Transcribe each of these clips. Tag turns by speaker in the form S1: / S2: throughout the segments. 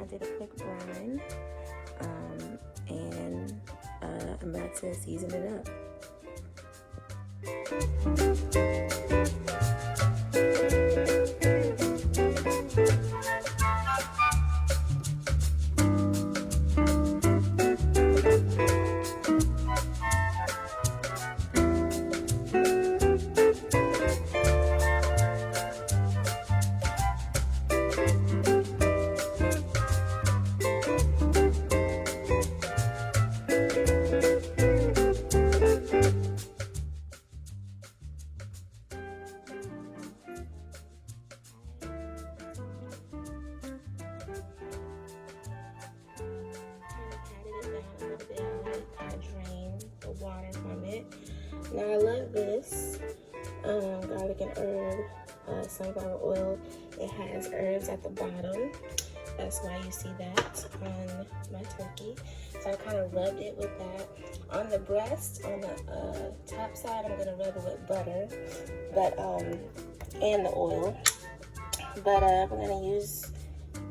S1: did a quick brine, and I'm about to season it up. Now I love this garlic and herb sunflower oil. It has herbs at the bottom. That's why you see that on my turkey. So I kind of rubbed it with that. On the breast, on the top side, I'm gonna rub it with butter, and the oil. But I'm gonna use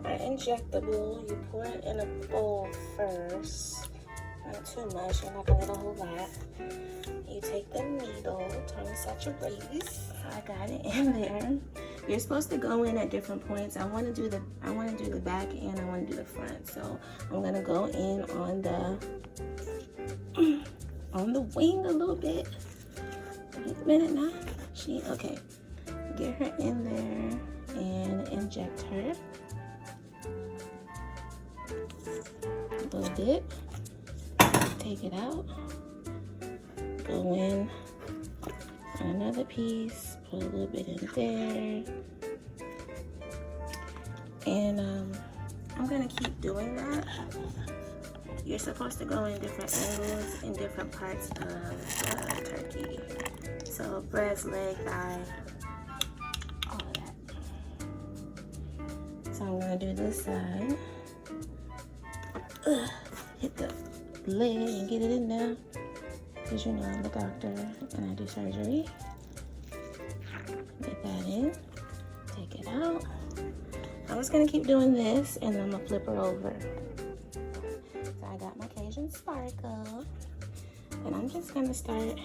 S1: my injectable. You pour it in a bowl first. Not too much, you're not gonna get a whole lot. You take the needle, Tony Chachere. I got it in there. You're supposed to go in at different points. I want to do the back and I want to do the front. So I'm gonna go in on the wing a little bit. Wait a minute now. Okay. Get her in there and inject her a little bit. Take it out. Go in on another piece, put a little bit in there, and I'm gonna keep doing that. You're supposed to go in different angles in different parts of the turkey. So breast, leg, thigh, all of that. So I'm gonna do this side. Hit the leg and get it in there. Because you know I'm the doctor and I do surgery. Get that in. Take it out. I'm just gonna keep doing this and then I'm gonna flip her over. So I got my Cajun Sparkle. And I'm just gonna start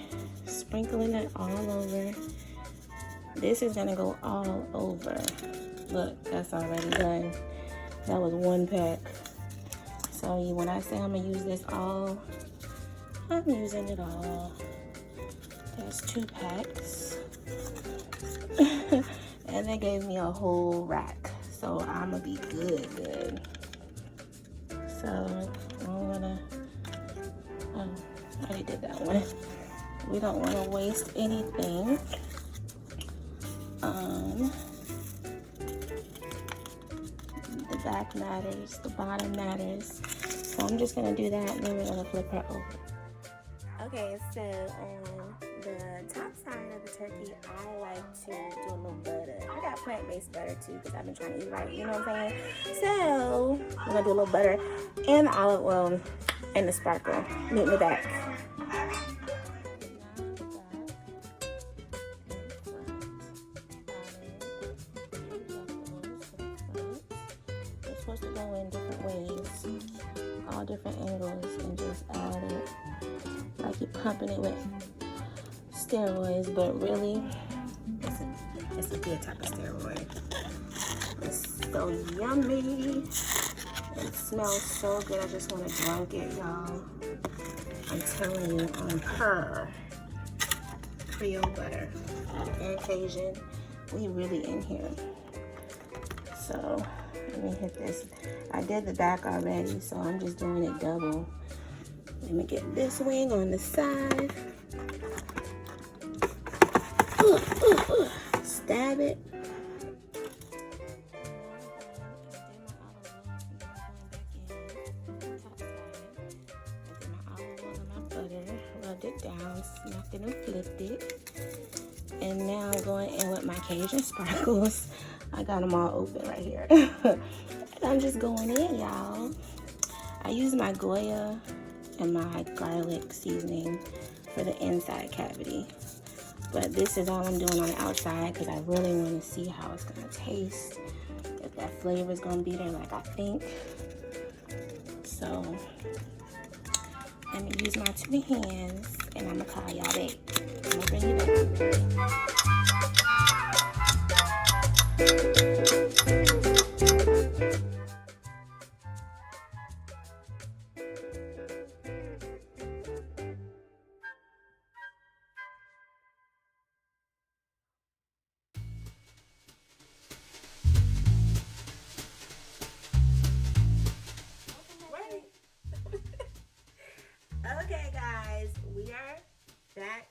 S1: sprinkling it all over. This is gonna go all over. Look, that's already done. That was one pack. So when I say I'm gonna use this all, I'm using it all. There's 2 packs. And they gave me a whole rack. So I'm gonna be good. So I'm gonna, I already did that one. We don't wanna waste anything. The back matters, the bottom matters. So I'm just gonna do that and then we're gonna flip her over. Okay, so on the top side of the turkey, I like to do a little butter. I got plant-based butter too because I've been trying to eat right, you know what I'm saying? So I'm gonna do a little butter and the olive oil and the sparkle. Meet me back. It's supposed to go in different ways, all different angles, and just add it. Like you're pumping it with steroids, but really, it's a good type of steroid. It's so yummy. It smells so good. I just want to drink it, y'all. I'm telling you, on her Creole butter and Cajun, we really in here. So let me hit this. I did the back already, so I'm just doing it double. Let me get this wing on the side. Stab it. Rubbed it down, smacked it and flipped it. And now I'm going in with my Cajun Sparkles. I got them all open right here. And I'm just going in, y'all. I use my Goya and my garlic seasoning for the inside cavity. But this is all I'm doing on the outside because I really want to see how it's going to taste. If that flavor is gonna be there, like I think. So let me use my 2 hands, and I'm gonna call y'all back. I'm gonna bring you back. Okay, guys, we are back,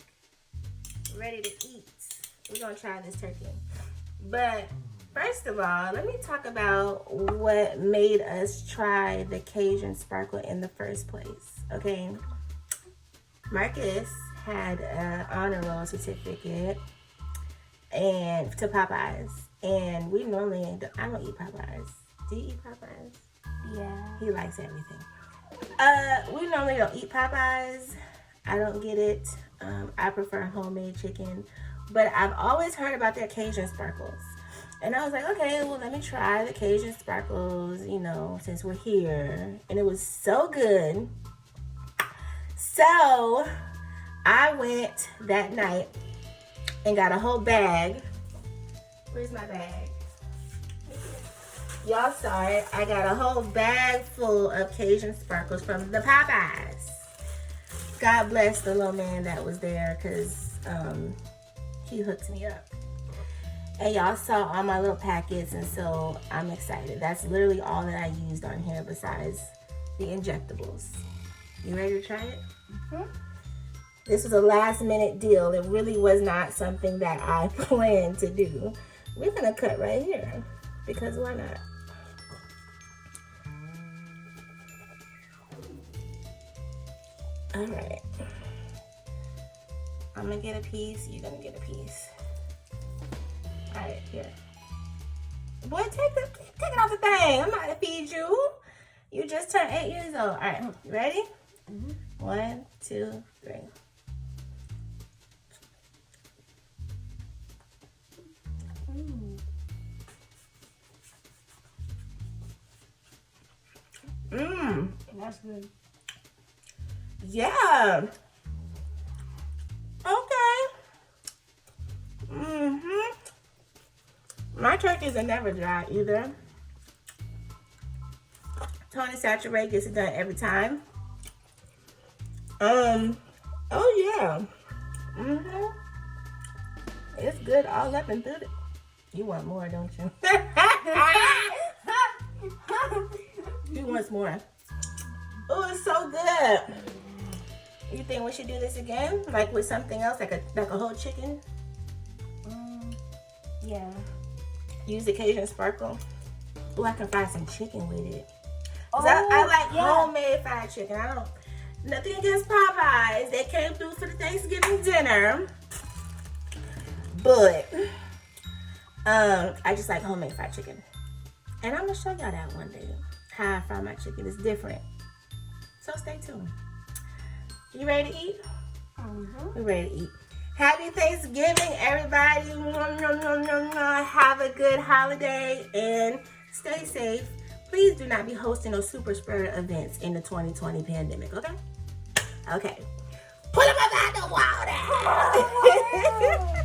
S1: ready to eat. We're gonna try this turkey. But first of all, let me talk about what made us try the Cajun Sparkle in the first place. Okay, Marcus had an honor roll certificate and to Popeyes, and we normally I don't eat Popeyes. Do you eat Popeyes?
S2: Yeah.
S1: He likes everything. We normally don't eat Popeyes. I don't get it. I prefer homemade chicken, but I've always heard about their Cajun Sparkles. And I was like, okay, well, let me try the Cajun Sparkles, you know, since we're here. And it was so good. So I went that night and got a whole bag. Where's my bag? Y'all saw it. I got a whole bag full of Cajun Sparkles from the Popeyes. God bless the little man that was there, because he hooked me up. And y'all saw all my little packets, and so I'm excited. That's literally all that I used on here besides the injectables. You ready to try it? Mm-hmm. This was a last minute deal. It really was not something that I planned to do. We're gonna cut right here, because why not? All right. I'm gonna get a piece. You're gonna get a piece. All right, here. Boy, take it off the thing. I'm not gonna feed you. You just turned 8 years old. All right, you ready? Mm-hmm. 1, 2, 3.
S2: That's good.
S1: Yeah. Okay. My turkeys are never dry either. Tony Chachere gets it done every time. Oh yeah. It's good all up and through it. You want more, don't you? He wants more. Oh, it's so good. You think we should do this again? Like with something else, like a whole chicken?
S2: Yeah.
S1: Use the Cajun Sparkle. Oh, I can fry some chicken with it. I like homemade fried chicken. I don't, nothing against Popeyes. They came through for the Thanksgiving dinner. But, I just like homemade fried chicken. And I'm gonna show y'all that one day. How I fry my chicken is different. So stay tuned. You ready to eat? We're ready to eat. Happy Thanksgiving, everybody. Have a good holiday and stay safe. Please do not be hosting those super spreader events in the 2020 pandemic, okay? Okay. Put them up out the water.